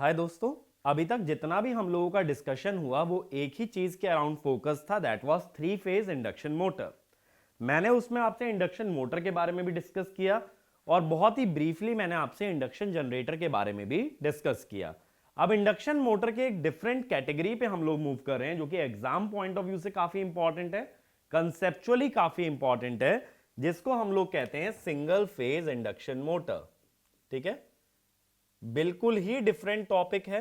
हाय दोस्तों, अभी तक जितना भी हम लोगों का डिस्कशन हुआ वो एक ही चीज के अराउंड फोकस था, that was three phase induction motor. मैंने उसमें आपसे इंडक्शन मोटर के बारे में भी डिस्कस किया और बहुत ही ब्रीफली मैंने आपसे इंडक्शन जनरेटर के बारे में भी डिस्कस किया। अब इंडक्शन मोटर के एक डिफरेंट कैटेगरी पे हम लोग मूव कर रहे हैं जो कि एग्जाम पॉइंट ऑफ व्यू से काफी इंपॉर्टेंट है, कंसेप्चुअली काफी इंपॉर्टेंट है, जिसको हम लोग कहते हैं सिंगल फेज इंडक्शन मोटर। ठीक है, बिल्कुल ही डिफरेंट टॉपिक है,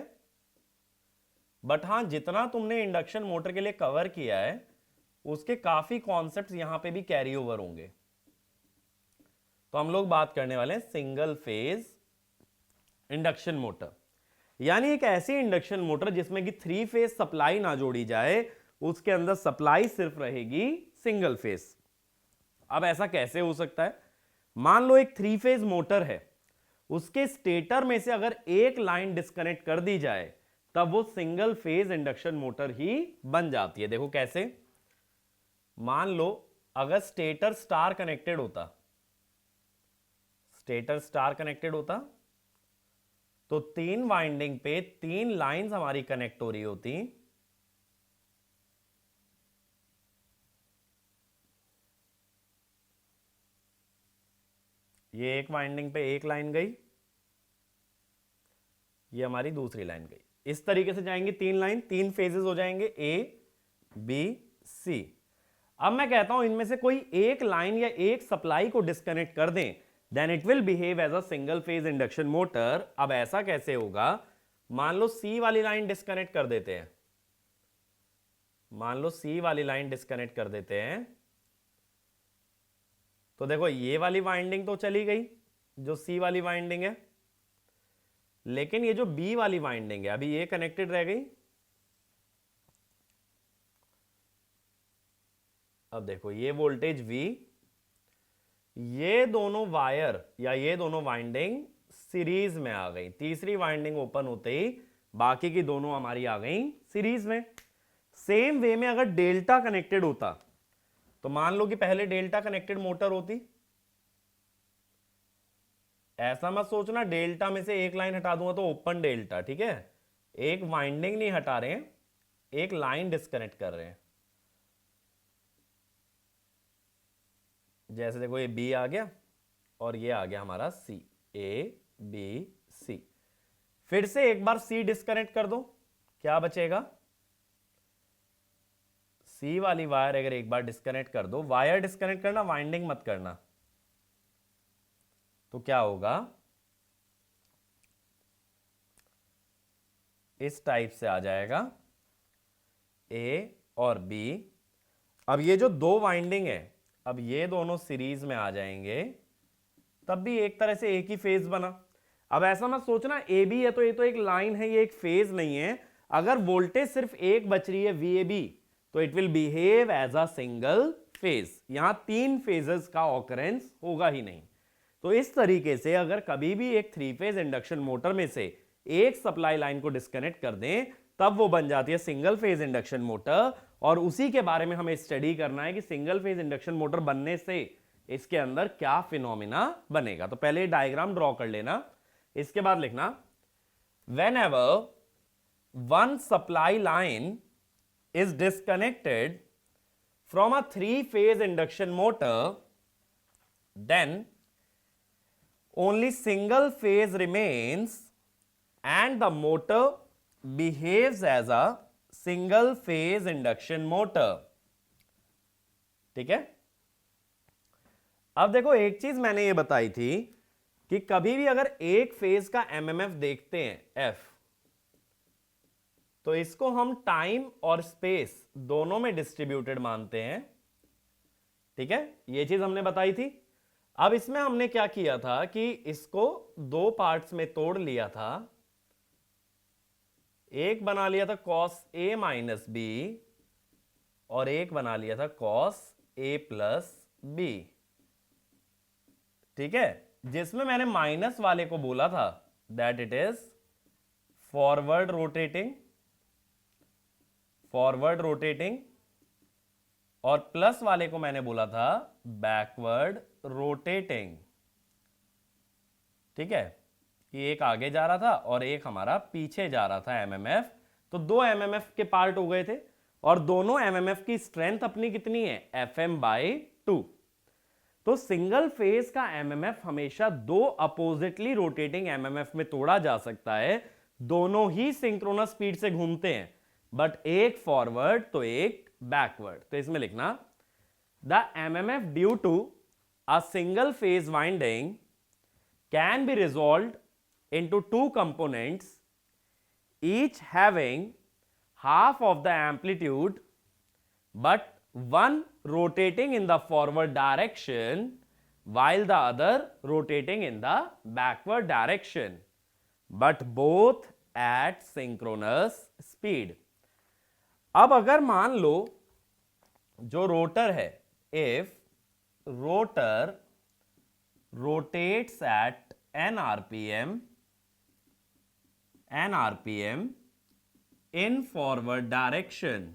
बट हां जितना तुमने इंडक्शन मोटर के लिए कवर किया है उसके काफी कॉन्सेप्ट्स यहां पे भी कैरी ओवर होंगे। तो हम लोग बात करने वाले हैं सिंगल फेज इंडक्शन मोटर, यानी एक ऐसी इंडक्शन मोटर जिसमें कि थ्री फेज सप्लाई ना जोड़ी जाए, उसके अंदर सप्लाई सिर्फ रहेगी सिंगल फेज। अब ऐसा कैसे हो सकता है? मान लो एक थ्री फेज मोटर है, उसके स्टेटर में से अगर एक लाइन डिस्कनेक्ट कर दी जाए तब वो सिंगल फेज इंडक्शन मोटर ही बन जाती है। देखो कैसे, मान लो अगर स्टेटर स्टार कनेक्टेड होता, स्टेटर स्टार कनेक्टेड होता तो तीन वाइंडिंग पे तीन लाइंस हमारी कनेक्ट हो रही होती। ये एक वाइंडिंग पे एक लाइन गई, ये हमारी दूसरी लाइन गई, इस तरीके से जाएंगे तीन लाइन, तीन फेजेस हो जाएंगे ए बी सी। अब मैं कहता हूं इनमें से कोई एक लाइन या एक सप्लाई को डिस्कनेक्ट कर दें, then it will behave as a single phase induction motor. अब ऐसा कैसे होगा? मान लो सी वाली लाइन डिस्कनेक्ट कर देते हैं, मान लो सी वाली लाइन डिस्कनेक्ट कर देते हैं, तो देखो ये वाली वाइंडिंग तो चली गई जो सी वाली वाइंडिंग है, लेकिन ये जो बी वाली वाइंडिंग है अभी ये कनेक्टेड रह गई। अब देखो ये वोल्टेज V, ये दोनों वायर या ये दोनों वाइंडिंग सीरीज में आ गई, तीसरी वाइंडिंग ओपन होते ही बाकी की दोनों हमारी आ गई सीरीज में। सेम वे में अगर डेल्टा कनेक्टेड होता तो मान लो कि पहले डेल्टा कनेक्टेड मोटर होती, ऐसा मत सोचना डेल्टा में से एक लाइन हटा दूंगा तो ओपन डेल्टा, ठीक है, एक वाइंडिंग नहीं हटा रहे हैं, एक लाइन डिस्कनेक्ट कर रहे हैं। जैसे देखो ये बी आ गया और ये आ गया हमारा सी, ए बी सी। फिर से एक बार सी डिस्कनेक्ट कर दो, क्या बचेगा? सी वाली वायर अगर एक बार डिस्कनेक्ट कर दो, वायर डिस्कनेक्ट करना, वाइंडिंग मत करना, तो क्या होगा? इस टाइप से आ जाएगा ए और बी। अब ये जो दो वाइंडिंग है, अब ये दोनों सीरीज में आ जाएंगे, तब भी एक तरह से एक ही फेज बना। अब ऐसा मत सोचना ए बी है तो ये तो एक लाइन है, ये एक फेज नहीं है। अगर वोल्टेज सिर्फ एक बच रही है VAB तो it will behave as a single phase, यहां तीन फेजेस का ऑकरेंस होगा ही नहीं। तो इस तरीके से अगर कभी भी एक थ्री फेज इंडक्शन मोटर में से एक सप्लाई लाइन को डिस्कनेक्ट कर दें तब वो बन जाती है सिंगल फेज इंडक्शन मोटर। और उसी के बारे में हमें स्टडी करना है कि सिंगल फेज इंडक्शन मोटर बनने से इसके अंदर क्या फिनोमिना बनेगा। तो पहले डायग्राम ड्रॉ कर लेना, इसके बाद लिखना whenever one supply line is disconnected from a three-phase induction motor, then only single phase remains and the motor behaves as a single phase induction motor। ठीक है, अब देखो एक चीज मैंने ये बताई थी कि कभी भी अगर एक फेज का MMF देखते हैं F, तो इसको हम टाइम और स्पेस दोनों में डिस्ट्रीब्यूटेड मानते हैं। ठीक है, ये चीज हमने बताई थी। अब इसमें हमने क्या किया था कि इसको दो पार्ट्स में तोड़ लिया था, एक बना लिया था cos A माइनस बी और एक बना लिया था cos A प्लस बी। ठीक है, जिसमें मैंने माइनस वाले को बोला था that it is forward rotating, forward rotating, और प्लस वाले को मैंने बोला था बैकवर्ड रोटेटिंग। ठीक है, कि एक आगे जा रहा था और एक हमारा पीछे जा रहा था एमएमएफ, तो दो एमएमएफ के पार्ट हो गए थे और दोनों एमएमएफ की स्ट्रेंथ अपनी कितनी है, Fm/2। तो सिंगल फेज का एमएमएफ हमेशा दो अपोजिटली रोटेटिंग एमएमएफ में तोड़ा जा सकता है, दोनों ही सिंक्रोनस स्पीड से घूमते हैं, बट एक फॉरवर्ड तो एक बैकवर्ड। तो इसमें लिखना the MMF due to a single phase winding can be resolved into two components, each having half of the amplitude but one rotating in the forward direction while the other rotating in the backward direction, but both at synchronous speed। अब अगर मान लो जो rotor है, if rotor rotates at n rpm in forward direction,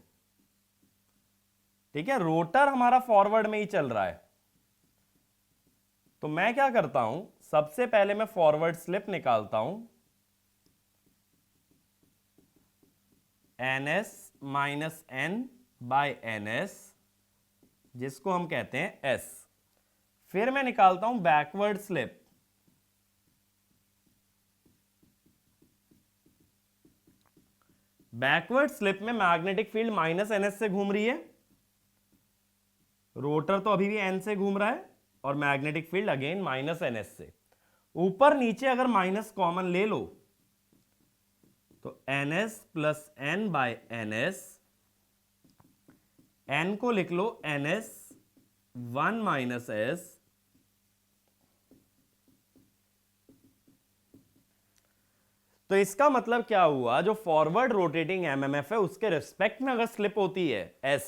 ठीक है, rotor हमारा forward में ही चल रहा है, तो मैं क्या करता हूं, सबसे पहले मैं फॉरवर्ड स्लिप निकालता हूं, ns minus n by ns, जिसको हम कहते हैं s। फिर मैं निकालता हूं बैकवर्ड स्लिप, बैकवर्ड स्लिप में मैग्नेटिक फील्ड माइनस ns से घूम रही है, रोटर तो अभी भी n से घूम रहा है और magnetic field again minus ns से। ऊपर नीचे अगर माइनस कॉमन ले लो तो ns plus n by ns, n को लिख लो ns 1 माइनस s, तो इसका मतलब क्या हुआ, जो फॉरवर्ड रोटेटिंग एमएमएफ है उसके रिस्पेक्ट में अगर स्लिप होती है s,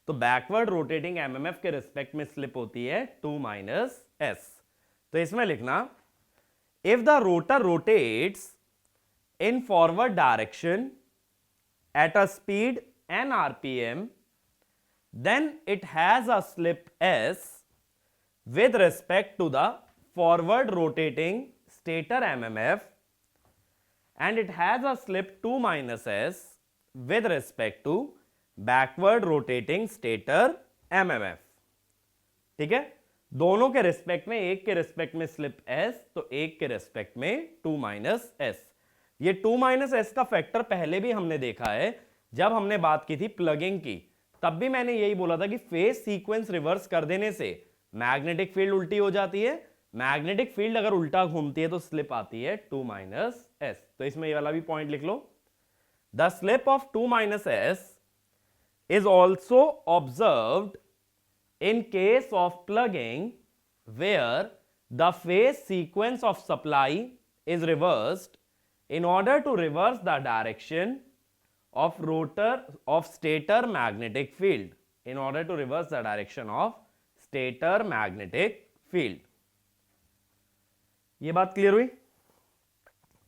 तो बैकवर्ड रोटेटिंग एमएमएफ के रिस्पेक्ट में स्लिप होती है 2 माइनस s। तो इसमें लिखना if the rotor rotates in forward direction at a speed n rpm, then it has a slip s with respect to the forward rotating stator mmf and it has a slip 2 minus s with respect to backward rotating stator mmf। ठीक है, दोनों के respect में, एक के respect में slip s तो एक के रिस्पेक्ट में 2 माइनस s। ये 2 माइनस s का फैक्टर पहले भी हमने देखा है जब हमने बात की थी प्लगिंग की, तब भी मैंने यही बोला था कि फेज सीक्वेंस रिवर्स कर देने से मैग्नेटिक फील्ड उल्टी हो जाती है, मैग्नेटिक फील्ड अगर उल्टा घूमती है तो स्लिप आती है 2 माइनस s। तो इसमें ये वाला भी पॉइंट लिख लो, the slip of 2 minus s is also observed in case of plugging where the phase sequence of supply is reversed in order to reverse the direction of stator magnetic field, in order to reverse the direction of stator magnetic field। ये बात clear हुई।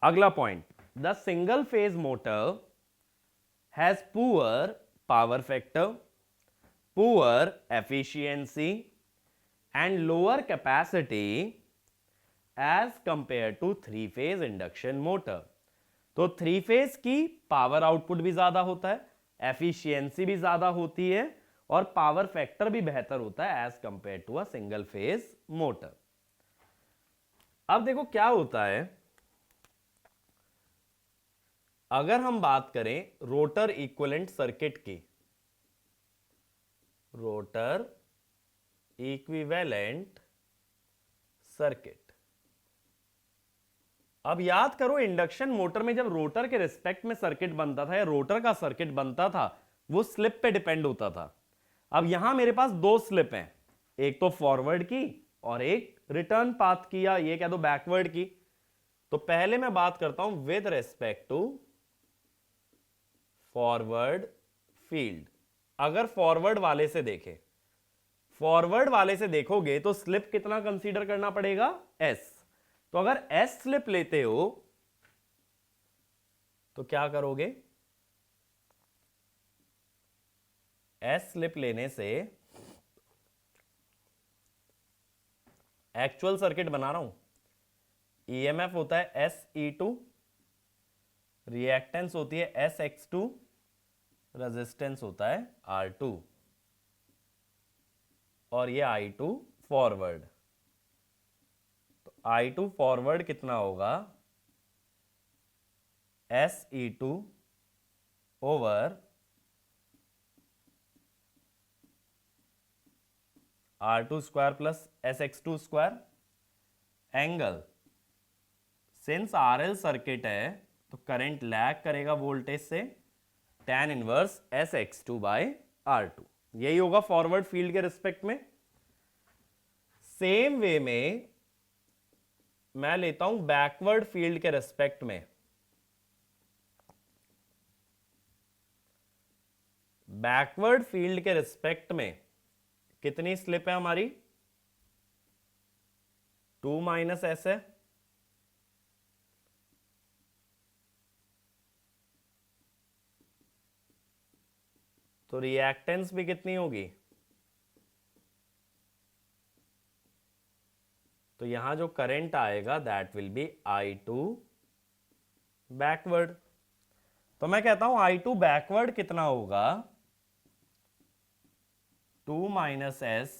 अगला point, the single phase motor has poor power factor, poor efficiency and lower capacity as compare to three phase induction motor. तो three phase की power output भी ज्यादा होता है, एफिशिएंसी भी ज्यादा होती है और पावर फैक्टर भी बेहतर होता है as compare to a single phase motor. अब देखो क्या होता है, अगर हम बात करें रोटर इक्विवेलेंट सर्किट की, रोटर इक्विवेलेंट सर्किट, अब याद करो इंडक्शन मोटर में जब रोटर के रिस्पेक्ट में सर्किट बनता था या रोटर का सर्किट बनता था वो स्लिप पे डिपेंड होता था। अब यहां मेरे पास दो स्लिप हैं, एक तो फॉरवर्ड की और एक रिटर्न पाथ की, या ये कह दो बैकवर्ड की। तो पहले मैं बात करता हूं with respect to forward field. अगर फॉरवर्ड वाले से देखें, फॉरवर्ड वाले से देखोगे तो स्लिप कितना कंसीडर करना पड़ेगा, s। तो अगर s स्लिप लेते हो तो क्या करोगे, s स्लिप लेने से, एक्चुअल सर्किट बना रहा हूं, ईएमएफ होता है SE2, रिएक्टेंस होती है SX2, रेजिस्टेंस होता है R2, और ये I2 फॉरवर्ड। तो I2 फॉरवर्ड कितना होगा, SE2 over R2 square plus SX2 square. Angle, since RL circuit है तो करंट लैग करेगा वोल्टेज से, tan inverse SX2 by R2। यही होगा फॉरवर्ड फील्ड के रिस्पेक्ट में। सेम वे में मैं लेता हूं बैकवर्ड फील्ड के रिस्पेक्ट में। बैकवर्ड फील्ड के रिस्पेक्ट में कितनी स्लिप है हमारी, 2 माइनस एस है। तो रिएक्टेंस भी कितनी होगी, तो यहां जो करंट आएगा that will be I2 backward. तो मैं कहता हूं I2 बैकवर्ड कितना होगा, 2 minus S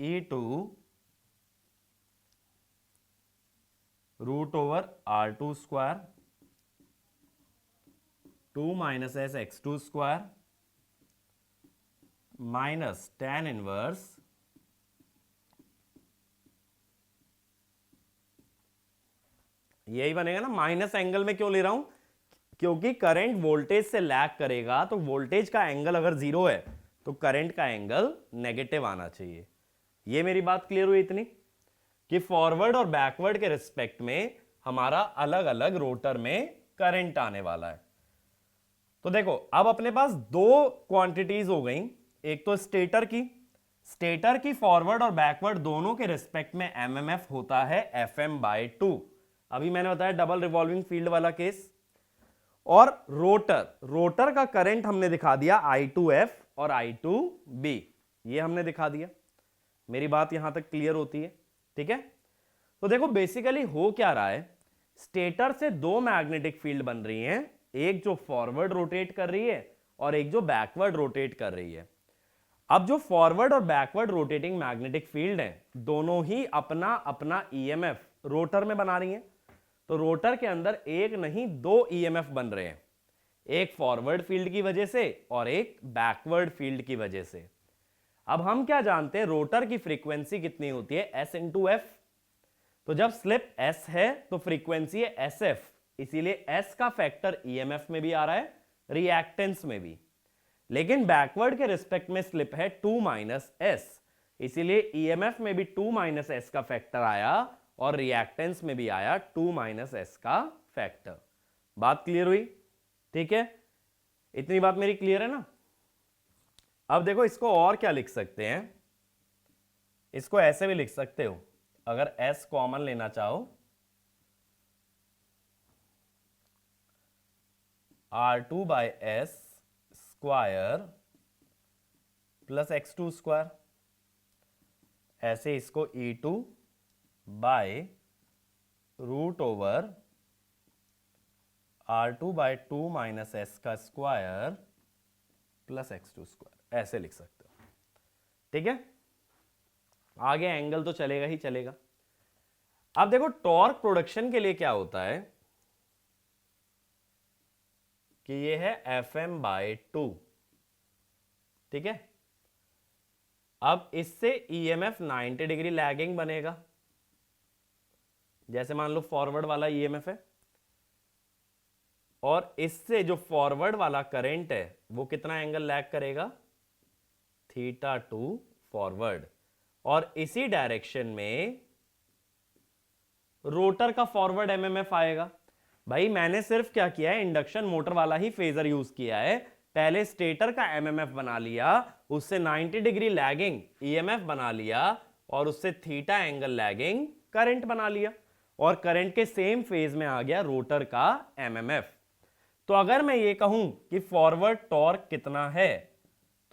E2 root over R2 square, 2 minus S X2 square minus tan inverse यही बनेगा ना। माइनस एंगल में क्यों ले रहा हूं, क्योंकि करंट वोल्टेज से लैग करेगा, तो वोल्टेज का एंगल अगर जीरो है तो करंट का एंगल नेगेटिव आना चाहिए। ये मेरी बात क्लियर हुई इतनी, कि फॉरवर्ड और बैकवर्ड के रिस्पेक्ट में हमारा अलग अलग रोटर में करंट आने वाला है। तो देखो अब अपने पास दो क्वांटिटीज हो गई, एक तो स्टेटर की फॉरवर्ड और बैकवर्ड दोनों के रिस्पेक्ट में एमएमएफ होता है FM/2। अभी मैंने बताया डबल रिवॉल्विंग फील्ड वाला केस। और रोटर का करंट हमने दिखा दिया I2F और I2B, ये हमने दिखा दिया। मेरी बात यहां तक क्लियर होती है, ठीक है। तो देखो बेसिकली हो क्या रहा है, स्टेटर से दो मैग्नेटिक फील्ड बन रही हैं, एक जो फॉरवर्ड रोटेट कर रही है और एक जो बैकवर्ड रोटेट कर रही है। अब जो फॉरवर्ड और बैकवर्ड रोटेटिंग मैग्नेटिक फील्ड है, दोनों ही अपना अपना ईएमएफ रोटर में बना रही हैं। तो रोटर के अंदर एक नहीं दो ईएमएफ बन रहे हैं, एक फॉरवर्ड फील्ड की वजह से और एक बैकवर्ड फील्ड की वजह से। अब हम क्या जानते हैं, रोटर की फ्रीक्वेंसी कितनी होती है, S इंटू एफ। तो जब स्लिप S है तो फ्रीक्वेंसी है SF, इसीलिए S का फैक्टर ईएमएफ में भी आ रहा है, रिएक्टेंस में भी। लेकिन बैकवर्ड के रिस्पेक्ट में स्लिप है 2 माइनस एस, इसीलिए ईएमएफ में भी 2 माइनस एस का फैक्टर आया और रिएक्टेंस में भी आया 2 माइनस एस का फैक्टर। बात क्लियर हुई, ठीक है। इतनी बात मेरी क्लियर है ना। अब देखो इसको और क्या लिख सकते हैं, इसको ऐसे भी लिख सकते हो, अगर S कॉमन लेना चाहो, R2 by S square plus X2 square, ऐसे इसको E2 by root over R2 by 2 minus S का स्क्वायर प्लस X2 स्क्वायर, ऐसे लिख सकते हो, ठीक है। आगे एंगल तो चलेगा ही चलेगा। अब देखो टॉर्क प्रोडक्शन के लिए क्या होता है कि ये है FM/2, ठीक है। अब इससे ईएमएफ 90 डिग्री लैगिंग बनेगा, जैसे मान लो फॉरवर्ड वाला ईएमएफ है, और इससे जो फॉरवर्ड वाला करंट है वो कितना एंगल लैग करेगा, θ2 फॉरवर्ड। और इसी डायरेक्शन में रोटर का फॉरवर्ड एमएमएफ आएगा। भाई मैंने सिर्फ क्या किया है, इंडक्शन मोटर वाला ही फेजर यूज किया है। पहले स्टेटर का एमएमएफ बना लिया, उससे 90 डिग्री लैगिंग ईएमएफ बना लिया, और उससे थीटा एंगल लैगिंग करंट बना लिया, और करंट के सेम फेज में आ गया रोटर का एमएमएफ। तो अगर मैं ये कहूं कि फॉरवर्ड टॉर्क कितना है,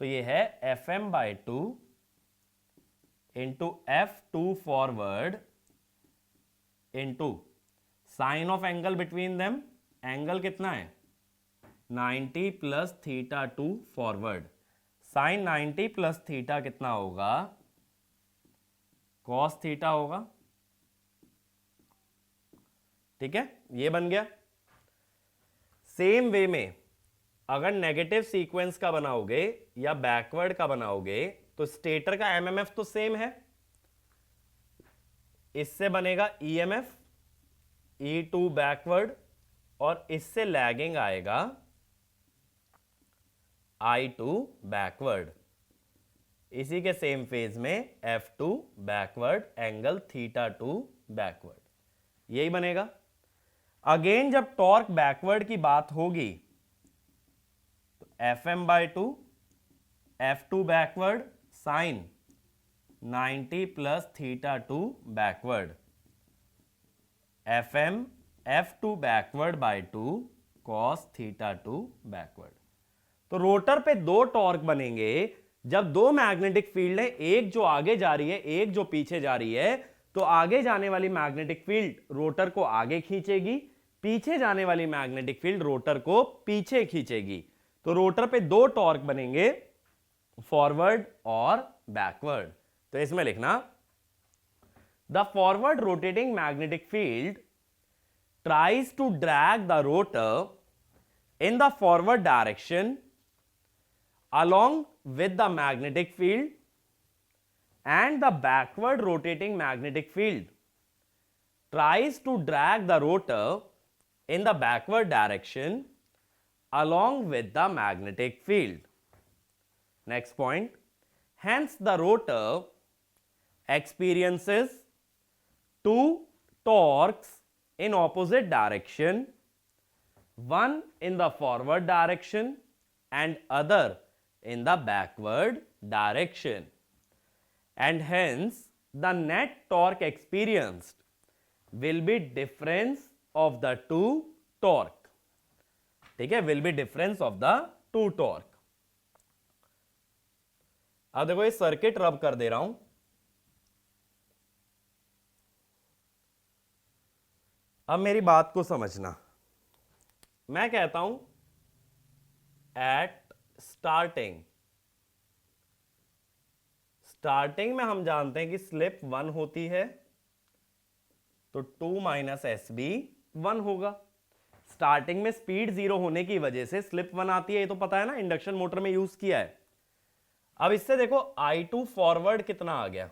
तो ये है FM/2 into F2 forward into sine of angle between them, angle कितना है 90 plus theta two forward, sine 90 plus theta कितना होगा, कॉस थीटा होगा। ठीक है, ये बन गया। सेम वे में अगर नेगेटिव सीक्वेंस का बनाओगे या बैकवर्ड का बनाओगे तो स्टेटर का एमएमएफ तो सेम है, इससे बनेगा ईएमएफ E2 बैकवर्ड और इससे लैगिंग आएगा I2 बैकवर्ड। इसी के सेम फेज में F2 बैकवर्ड एंगल θ2 बैकवर्ड, यही बनेगा। अगेन जब टॉर्क बैकवर्ड की बात होगी तो Fm/2 F2 backward sine 90 plus θ2 backward, Fm F2 backward by 2 cos θ2 backward. तो रोटर पे दो टॉर्क बनेंगे जब दो मैग्नेटिक फील्ड है, एक जो आगे जा रही है एक जो पीछे जा रही है, तो आगे जाने वाली मैग्नेटिक फील्ड रोटर को आगे खींचेगी, पीछे जाने वाली मैग्नेटिक फील्ड रोटर को पीछे खींचेगी। तो रोटर पे दो टॉर्क बनेंगे, फॉरवर्ड और बैकवर्ड। तो इसमें लिखना the forward rotating magnetic field tries to drag the rotor in the forward direction along with the magnetic field, and the backward rotating magnetic field tries to drag the rotor in the backward direction along with the magnetic field. Next point, hence the rotor experiences two torques in opposite direction, one in the forward direction and other in the backward direction, and hence the net torque experienced will be difference of the two torque. ठीक है, will be difference of the two torque. अब देखो ये circuit रब कर दे रहा हूं, अब मेरी बात को समझना। मैं कहता हूं एट स्टार्टिंग में हम जानते हैं कि स्लिप 1 होती है, तो 2 माइनस एस भी 1 होगा। स्टार्टिंग में स्पीड 0 होने की वजह से स्लिप 1 आती है, ये तो पता है ना, इंडक्शन मोटर में यूज किया है। अब इससे देखो I2 फॉरवर्ड कितना आ गया,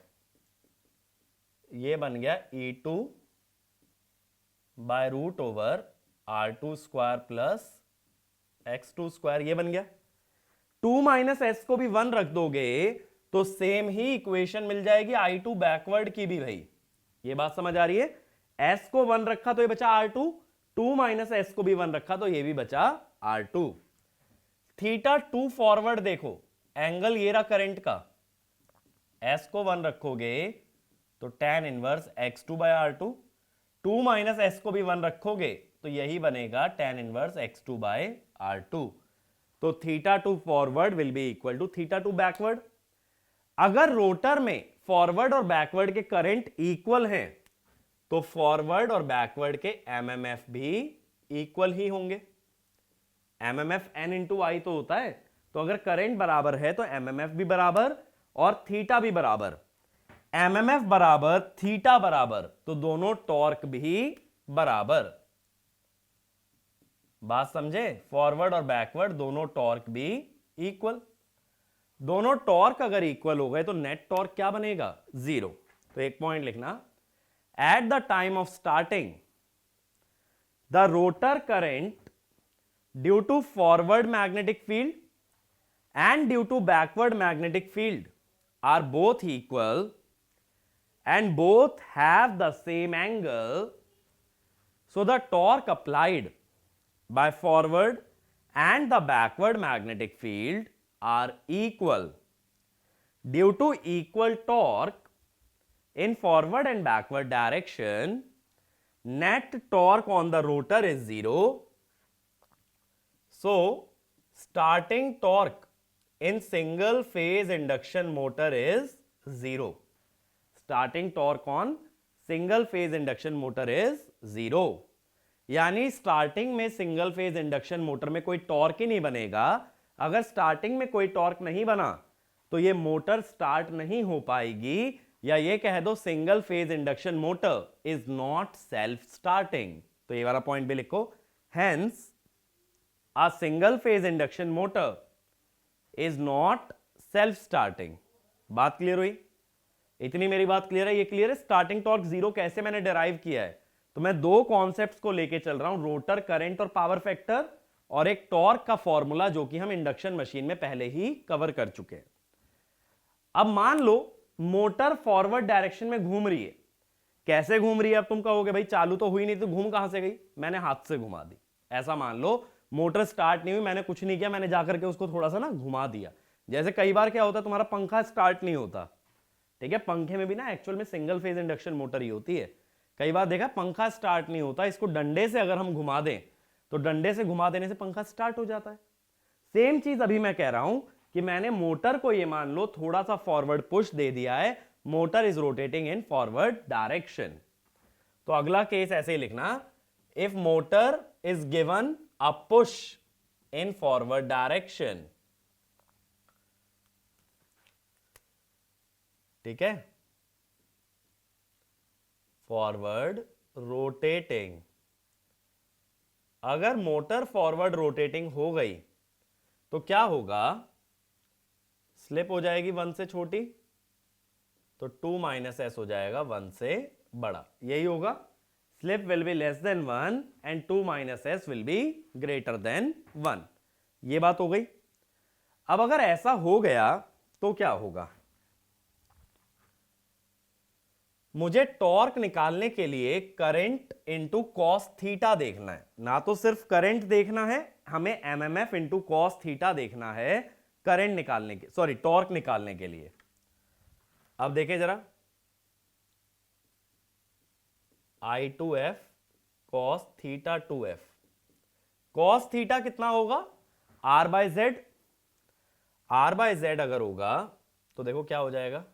ये बन गया E2 by root over R2 square plus X2 square, ये बन गया। 2 माइनस एस को भी 1 रख दोगे तो सेम ही इक्वेशन मिल जाएगी I2 बैकवर्ड की भी। भाई ये बात समझ आ रही है, S को 1 रखा तो ये बचा R2, 2 माइनस एस को भी 1 रखा तो ये भी बचा R2। θ2 फॉरवर्ड देखो, एंगल ये रहा करंट का, S को 1 रखोगे तो tan inverse X2 by R2, 2 minus S को भी 1 रखोगे तो यही बनेगा tan inverse X2 by R2। तो θ2 forward will be equal to θ2 backward. अगर रोटर में फॉरवर्ड और बैकवर्ड के करंट इक्वल हैं तो फॉरवर्ड और बैकवर्ड के एमएमएफ भी इक्वल ही होंगे। एमएमएफ N इंटू आई तो होता है, तो अगर करंट बराबर है तो एमएमएफ भी बराबर और थीटा भी बराबर। एमएमएफ बराबर थीटा बराबर तो दोनों टॉर्क भी बराबर। बात समझे, फॉरवर्ड और बैकवर्ड दोनों टॉर्क भी इक्वल। दोनों टॉर्क अगर इक्वल हो गए तो नेट टॉर्क क्या बनेगा, 0। तो एक पॉइंट लिखना, at the time of starting the rotor current due to forward magnetic field and due to backward magnetic field are both equal and both have the same angle, so the torque applied by forward and the backward magnetic field are equal. Due to equal torque in forward and backward direction, net torque on the rotor is 0. So starting torque in single phase induction motor is 0. Starting torque on single phase induction motor is 0. यानी starting में single phase induction motor में कोई torque ही नहीं बनेगा। अगर starting में कोई torque नहीं बना तो ये मोटर स्टार्ट नहीं हो पाएगी, या ये कह दो single phase induction motor is not self starting. तो ये वाला पॉइंट भी लिखो, hence a single phase induction motor is not self starting. बात क्लियर हुई? इतनी मेरी बात क्लियर है? ये क्लियर है स्टार्टिंग टॉर्क जीरो कैसे मैंने डिराइव किया है? तो मैं दो कॉन्सेप्ट्स को लेके चल रहा हूं, रोटर करंट और पावर फैक्टर, और एक टॉर्क का फॉर्मूला जो कि हम इंडक्शन मशीन में पहले ही कवर कर चुके हैं। अब मान लो मोटर फॉरवर्ड डायरेक्शन में घूम रही है। कैसे घूम रही है? अब तुम कहोगे भाई चालू तो हुई नहीं तो घूम कहां से गई? मैंने हाथ से घुमा दी। ऐसा मान लो मोटर स्टार्ट नहीं हुई, मैंने कुछ नहीं किया, मैंने जाकर के उसको थोड़ा सा ना घुमा दिया। जैसे कई बार क्या होता है, तुम्हारा पंखा स्टार्ट नहीं होता, ठीक है, पंखे में भी ना एक्चुअल में सिंगल फेज इंडक्शन मोटर ही होती है। कई बार देखा पंखा स्टार्ट नहीं होता, इसको डंडे से अगर हम घुमा दें तो डंडे से घुमा देने से पंखा स्टार्ट हो जाता है। सेम चीज अभी मैं कह रहा हूं कि मैंने मोटर को ये मान लो थोड़ा सा फॉरवर्ड पुश दे दिया है, motor is rotating in forward direction. तो अगला केस ऐसे ही लिखना, if motor is given a push in forward direction, ठीक है, फॉरवर्ड रोटेटिंग। अगर मोटर फॉरवर्ड रोटेटिंग हो गई तो क्या होगा? स्लिप हो जाएगी 1 से छोटी, तो 2 माइनस एस हो जाएगा 1 से बड़ा। यही होगा, slip will be less than 1 and 2 minus S will be greater than 1। ये बात हो गई। अब अगर ऐसा हो गया तो क्या होगा? मुझे टॉर्क निकालने के लिए करंट इंटू कॉस थीटा देखना है। ना तो सिर्फ करंट देखना है, हमें एमएमएफ इंटू कॉस थीटा देखना है करंट निकालने के, सॉरी टॉर्क निकालने के लिए। अब देखें जरा, I two F cos theta two F. Cos theta कितना होगा? R by Z. R by Z अगर होगा तो देखो क्या हो जाएगा,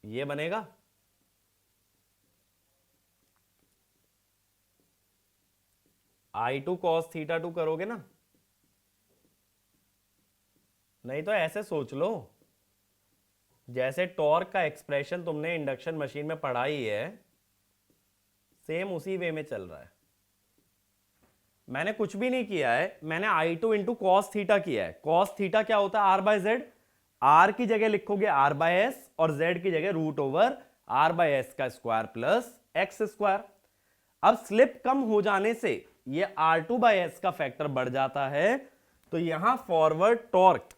ये बनेगा I two cos theta two करोगे ना, नहीं तो ऐसे सोच लो जैसे टॉर्क का एक्सप्रेशन तुमने इंडक्शन मशीन में पढ़ा ही है, सेम उसी वे में चल रहा है। मैंने कुछ भी नहीं किया है, मैंने आई टू इंटू कॉस थीटा किया है। कॉस थीटा क्या होता है? Are by Z. आर की जगह लिखोगे आर बाय एस और जेड की जगह root over R by S का स्क्वायर प्लस एक्स स्क्वायर। अब स्लिप कम हो जाने से ये आर टू बाय एस का फैक्टर बढ़ जाता है, तो यहां फॉरवर्ड टॉर्क,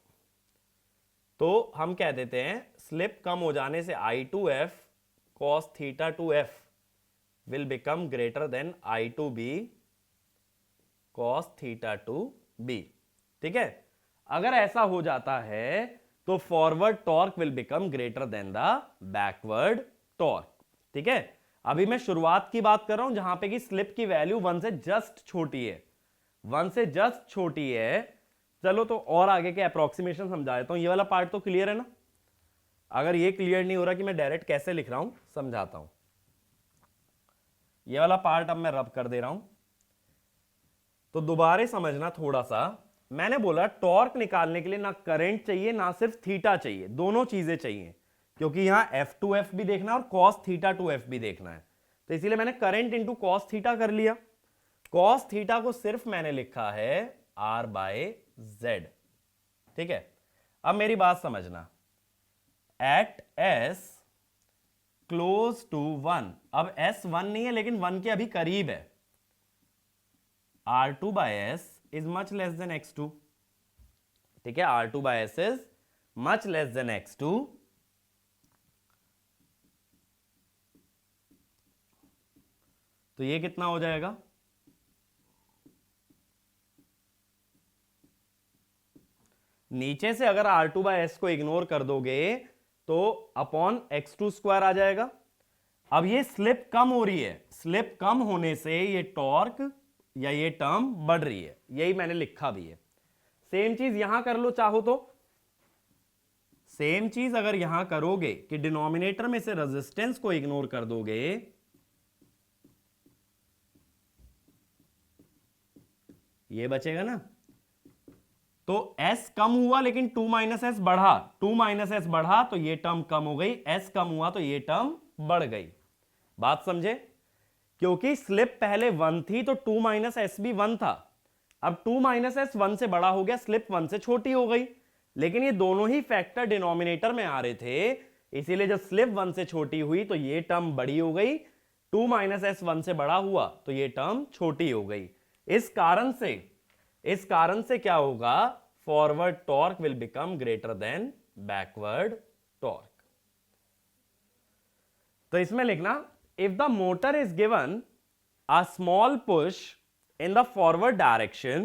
तो हम कह देते हैं स्लिप कम हो जाने से I two F cos theta two F will become greater than I two B cos theta two B. ठीक है, अगर ऐसा हो जाता है तो forward torque will become greater than the backward torque. ठीक है, अभी मैं शुरुआत की बात कर रहा हूं जहां पे कि स्लिप की वैल्यू 1 से जस्ट छोटी है, 1 से जस्ट छोटी है। चलो तो और आगे के अप्रोक्सीमेशन समझा देता हूं। ये वाला पार्ट तो क्लियर है ना? अगर ये क्लियर नहीं हो रहा कि मैं डायरेक्ट कैसे लिख रहा हूं, समझाता हूं। ये वाला पार्ट अब मैं रब कर दे रहा हूं, तो दोबारा समझना थोड़ा सा। मैंने बोला टॉर्क निकालने के लिए ना करंट चाहिए ना सिर्फ थीटा चाहिए, दोनों चीजें चाहिए, क्योंकि यहां एफ टू एफ भी देखना है और कॉस थीटा टू एफ भी देखना है। तो इसीलिए मैंने करंट इंटू कॉस थीटा कर लिया। कॉस थीटा को सिर्फ मैंने लिखा है आर बाय जेड। ठीक है, अब मेरी बात समझना, एट एस क्लोज टू 1, अब एस 1 नहीं है लेकिन 1 के अभी करीब है, R2 by S is much less than X2। ठीक है, R2 by S is much less than X2। तो ये कितना हो जाएगा? नीचे से अगर R2 by S को इग्नोर कर दोगे तो अपॉन X2 स्क्वायर आ जाएगा। अब ये स्लिप कम हो रही है, स्लिप कम होने से ये टॉर्क या ये टर्म बढ़ रही है, यही मैंने लिखा भी है। सेम चीज यहां कर लो चाहो तो, सेम चीज अगर यहां करोगे कि डिनोमिनेटर में से रेजिस्टेंस को इग्नोर कर दोगे, ये बचेगा ना, तो s कम हुआ लेकिन 2 माइनस एस बढ़ा, 2 माइनस एस बढ़ा तो ये टर्म कम हो गई, s कम हुआ तो ये टर्म बढ़ गई। बात समझे? क्योंकि स्लिप पहले 1 थी तो 2 माइनस एस भी 1 था, अब 2 माइनस एस 1 से बड़ा हो गया, स्लिप 1 से छोटी हो गई, लेकिन ये दोनों ही फैक्टर डिनोमिनेटर में आ रहे थे, इसीलिए जब स्लिप 1 से छोटी हुई तो ये टर्म बड़ी हो गई, 2 माइनस एस 1 से बड़ा हुआ तो ये टर्म छोटी हो गई। इस कारण से क्या होगा, forward torque will become greater then backward torque. तो इसमें लिखना, if the motor is given a small push in the forward direction,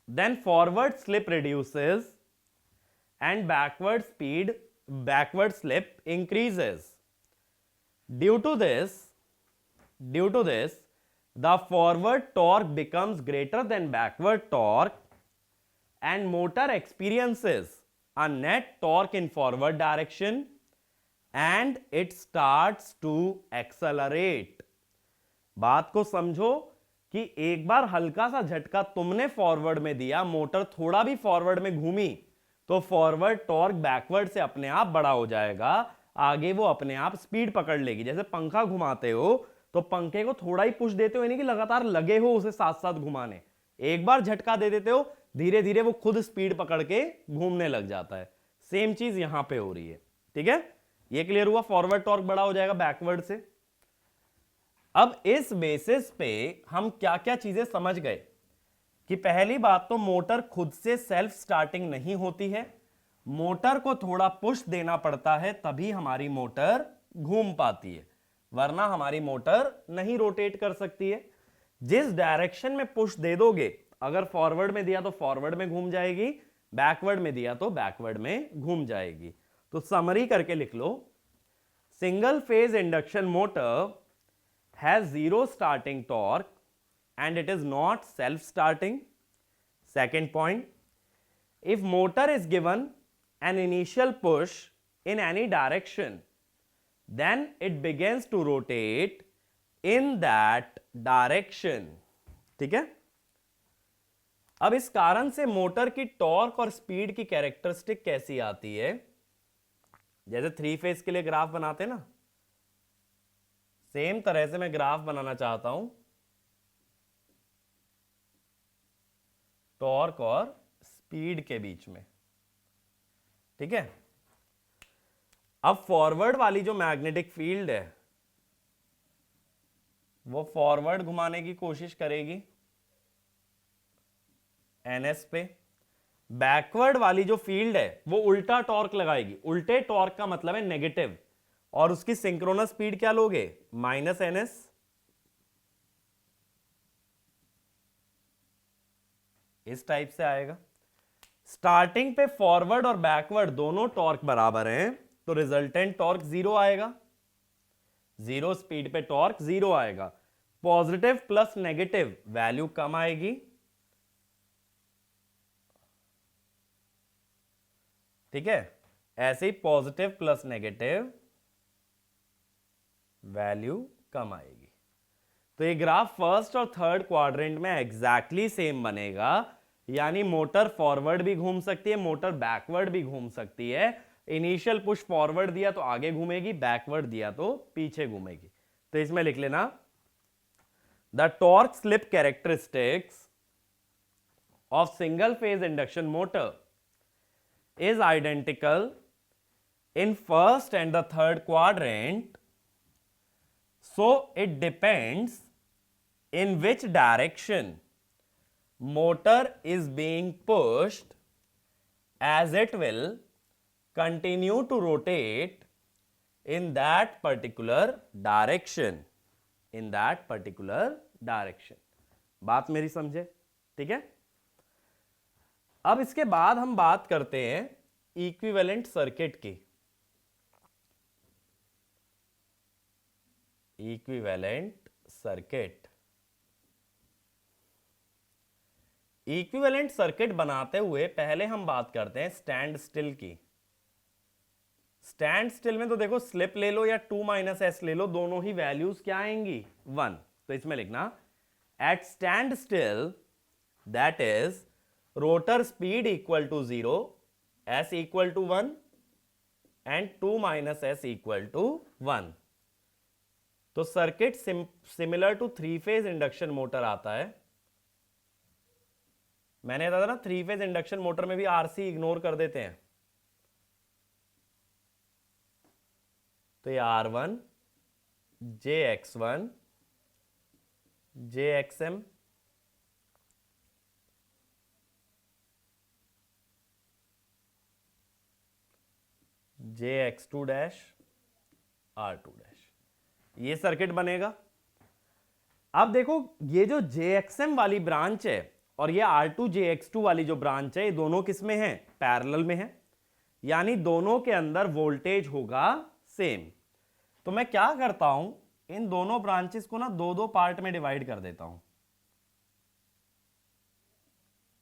then forward slip reduces and backward slip increases. Due to this, the forward torque becomes greater than backward torque and motor experiences a net torque in forward direction and it starts to accelerate. बात को समझो कि एक बार हल्का सा झटका तुमने forward में दिया, मोटर थोड़ा भी फॉरवर्ड में घूमी तो फॉरवर्ड टॉर्क बैकवर्ड से अपने आप बड़ा हो जाएगा, आगे वो अपने आप स्पीड पकड़ लेगी। जैसे पंखा घुमाते हो तो पंखे को थोड़ा ही पुश देते हो, नहीं कि लगातार लगे हो उसे साथ साथ घुमाने, एक बार झटका दे देते हो, धीरे धीरे वो खुद स्पीड पकड़ के घूमने लग जाता है। सेम चीज यहां पे हो रही है। ठीक है, ये क्लियर हुआ, फॉरवर्ड टॉर्क बड़ा हो जाएगा बैकवर्ड से। अब इस बेसिस पे हम क्या क्या चीजें समझ गए कि पहली बात तो मोटर खुद से सेल्फ स्टार्टिंग नहीं होती है, मोटर को थोड़ा पुश देना पड़ता है तभी हमारी मोटर घूम पाती है, वरना हमारी मोटर नहीं रोटेट कर सकती है। जिस डायरेक्शन में पुश दे दोगे, अगर फॉरवर्ड में दिया तो फॉरवर्ड में घूम जाएगी, बैकवर्ड में दिया तो बैकवर्ड में घूम जाएगी। तो समरी करके लिख लो, single phase induction motor has zero starting torque and it is not self-starting. Second point, if motor is given an initial push in any direction, then it begins to rotate in that direction. ठीक है, अब इस कारण से motor की torque और speed की characteristic कैसी आती है, जैसे 3 फेज के लिए ग्राफ बनाते ना, सेम तरह से मैं ग्राफ बनाना चाहता हूं टॉर्क और स्पीड के बीच में। ठीक है, अब फॉरवर्ड वाली जो मैग्नेटिक फील्ड है वो फॉरवर्ड घुमाने की कोशिश करेगी एनएस पे, बैकवर्ड वाली जो फील्ड है वो उल्टा टॉर्क लगाएगी। उल्टे टॉर्क का मतलब है नेगेटिव, और उसकी सिंक्रोनस स्पीड क्या लोगे, माइनस एनएस। इस टाइप से आएगा। स्टार्टिंग पे फॉरवर्ड और बैकवर्ड दोनों टॉर्क बराबर हैं तो रिजल्टेंट टॉर्क 0 आएगा, 0 स्पीड पे टॉर्क 0 आएगा। पॉजिटिव प्लस नेगेटिव वैल्यू कम आएगी। ठीक है, ऐसे ही पॉजिटिव प्लस नेगेटिव वैल्यू कम आएगी। तो ये ग्राफ फर्स्ट और थर्ड क्वाड्रेंट में एग्जैक्टली सेम बनेगा, यानी मोटर फॉरवर्ड भी घूम सकती है, मोटर बैकवर्ड भी घूम सकती है। इनिशियल पुश फॉरवर्ड दिया तो आगे घूमेगी, बैकवर्ड दिया तो पीछे घूमेगी। तो इसमें लिख लेना, the torque slip characteristics of single phase induction motor is identical in first and the third quadrant, so it depends in which direction motor is being pushed, as it will continue to rotate in that particular direction, in that particular direction. बात मेरी समझे? ठीक है, अब इसके बाद हम बात करते हैं इक्विवेलेंट सर्किट की। इक्विवेलेंट सर्किट इक्विवेलेंट सर्किट बनाते हुए पहले हम बात करते हैं स्टैंड स्टिल की। स्टैंड स्टिल में तो देखो स्लिप ले लो या 2 माइनस एस ले लो, दोनों ही वैल्यूज क्या आएंगी 1। तो इसमें लिखना at stand still that is rotor speed equal to 0, S equal to 1 and 2 minus S equal to 1। तो circuit similar to 3 phase induction motor आता है। मैंने बताया था ना 3 फेज इंडक्शन मोटर में भी आरसी इग्नोर कर देते हैं। तो ये R1 JX1 JXM JX2 dash R2 dash, ये सर्किट बनेगा। अब देखो ये जो JXM वाली ब्रांच है और ये R2 JX2 वाली जो ब्रांच है, ये दोनों किस में है, पैरेलल में है, यानी दोनों के अंदर वोल्टेज होगा सेम। तो मैं क्या करता हूं, इन दोनों ब्रांचेस को ना दो दो पार्ट में डिवाइड कर देता हूं।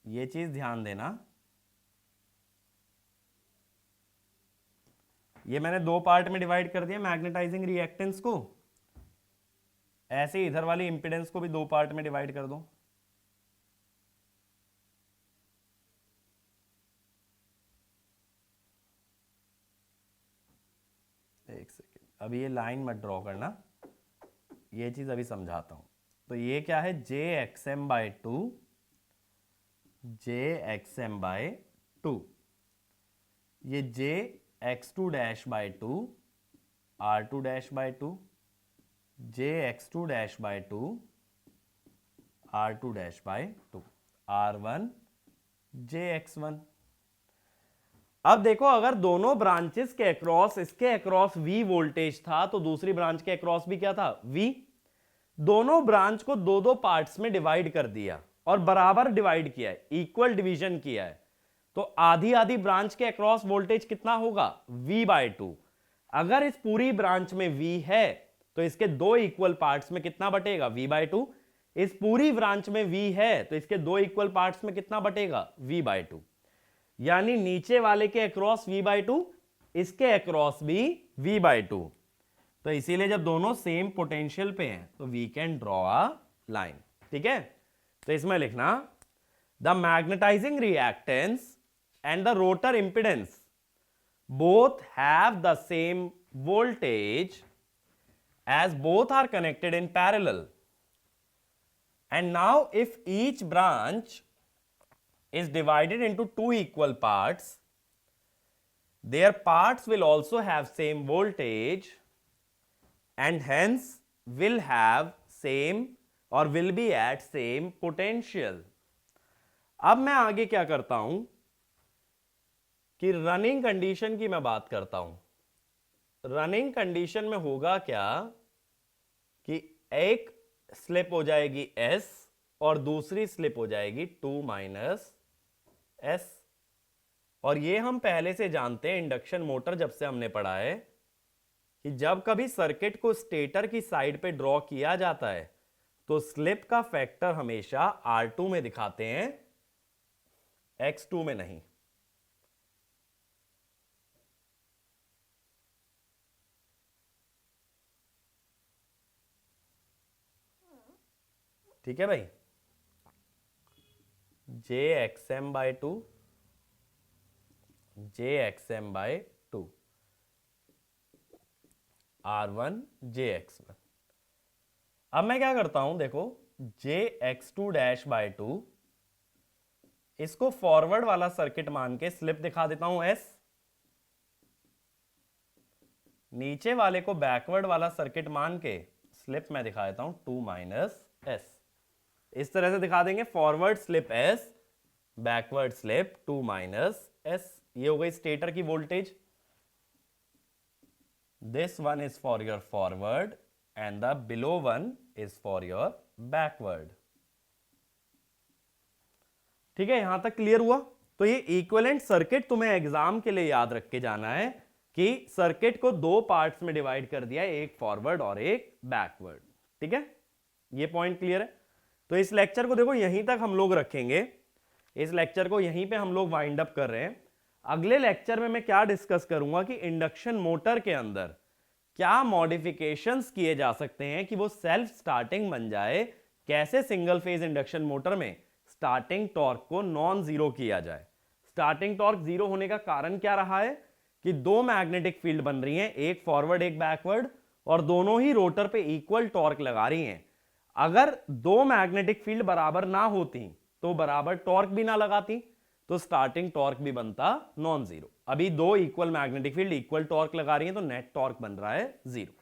ये चीज ध्यान देना, ये मैंने दो पार्ट में डिवाइड कर दिया मैग्नेटाइजिंग रिएक्टेंस को, ऐसे ही इधर वाली इंपीडेंस को भी दो पार्ट में डिवाइड कर दो। एक सेकेंड, अभी ये लाइन मत ड्रॉ करना, ये चीज अभी समझाता हूं। तो ये क्या है, JXM/2 JXM/2, ये JX2-2 R2-2 JX2-2 R2-2 R1 JX1। अब देखो अगर दोनों ब्रांचेस के अक्रॉस, इसके अक्रॉस V वोल्टेज था तो दूसरी ब्रांच के अक्रॉस भी क्या था, V। दोनों ब्रांच को दो दो पार्ट्स में डिवाइड कर दिया और बराबर डिवाइड किया है, इक्वल डिवीजन किया है। तो आधी आधी ब्रांच के अक्रॉस वोल्टेज कितना होगा, V/2। अगर इस पूरी ब्रांच में V है तो इसके दो इक्वल पार्ट्स में कितना बटेगा, V/2। इस पूरी ब्रांच में V है तो इसके दो इक्वल पार्ट्स में कितना बटेगा, V/2। यानी नीचे वाले के अक्रॉस V/2, इसके अक्रॉस भी V/2। तो इसीलिए जब दोनों सेम पोटेंशियल पे हैं तो we can draw a line. ठीक है, तो इसमें लिखना the magnetising reactance and the rotor impedance both have the same voltage as both are connected in parallel. And now if each branch is divided into two equal parts, their parts will also have same voltage and hence will have same or will be at same potential. अब मैं आगे क्या करता हूं कि running condition की मैं बात करता हूं। रनिंग कंडीशन में होगा क्या कि एक स्लिप हो जाएगी S और दूसरी स्लिप हो जाएगी 2 माइनस S। और ये हम पहले से जानते हैं इंडक्शन मोटर जब से हमने पढ़ा है कि जब कभी सर्किट को स्टेटर की साइड पे ड्रॉ किया जाता है तो स्लिप का फैक्टर हमेशा R2 में दिखाते हैं, X2 में नहीं। ठीक है भाई, JXM/2 JXM/2 R1 JX1। अब मैं क्या करता हूं, देखो JX2-2 इसको फॉरवर्ड वाला सर्किट मान के स्लिप दिखा देता हूं S, नीचे वाले को बैकवर्ड वाला सर्किट मान के स्लिप मैं दिखा देता हूं 2 माइनस S। इस तरह से दिखा देंगे, forward slip S, backward slip 2 minus S। ये हो गई स्टेटर की voltage. This one is for your forward and the below one is for your backward. ठीक है, यहां तक क्लियर हुआ। तो ये इक्विवेलेंट सर्किट तुम्हें एग्जाम के लिए याद रख के जाना है कि सर्किट को दो पार्ट्स में डिवाइड कर दिया है, एक फॉरवर्ड और एक बैकवर्ड। ठीक है, ये पॉइंट क्लियर है। तो इस लेक्चर को देखो यहीं तक हम लोग रखेंगे। इस लेक्चर को यहीं पे हम लोग वाइंड अप कर रहे हैं। अगले लेक्चर में मैं क्या डिस्कस करूंगा कि इंडक्शन मोटर के अंदर क्या मॉडिफिकेशंस किए जा सकते हैं कि वो सेल्फ स्टार्टिंग बन जाए, कैसे सिंगल फेज इंडक्शन मोटर में स्टार्टिंग टॉर्क को नॉन जीरो किया जाए। स्टार्टिंग टॉर्क जीरो होने का कारण क्या रहा है कि दो मैग्नेटिक फील्ड बन रही हैं, एक फॉरवर्ड एक बैकवर्ड, और दोनों ही रोटर पे इक्वल टॉर्क लगा रही हैं। अगर दो मैग्नेटिक फील्ड बराबर ना होती तो बराबर टॉर्क भी ना लगाती, तो स्टार्टिंग टॉर्क भी बनता नॉन जीरो। अभी दो equal magnetic field equal torque लगा रही हैं तो नेट टॉर्क बन रहा है जीरो।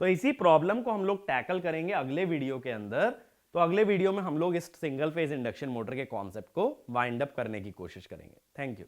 तो इसी प्रॉब्लम को हम लोग टैकल करेंगे अगले वीडियो के अंदर। तो अगले वीडियो में हम लोग इस सिंगल फेज इंडक्शन मोटर के कॉन्सेप्ट को वाइंड अप करने की कोशिश करेंगे। Thank you.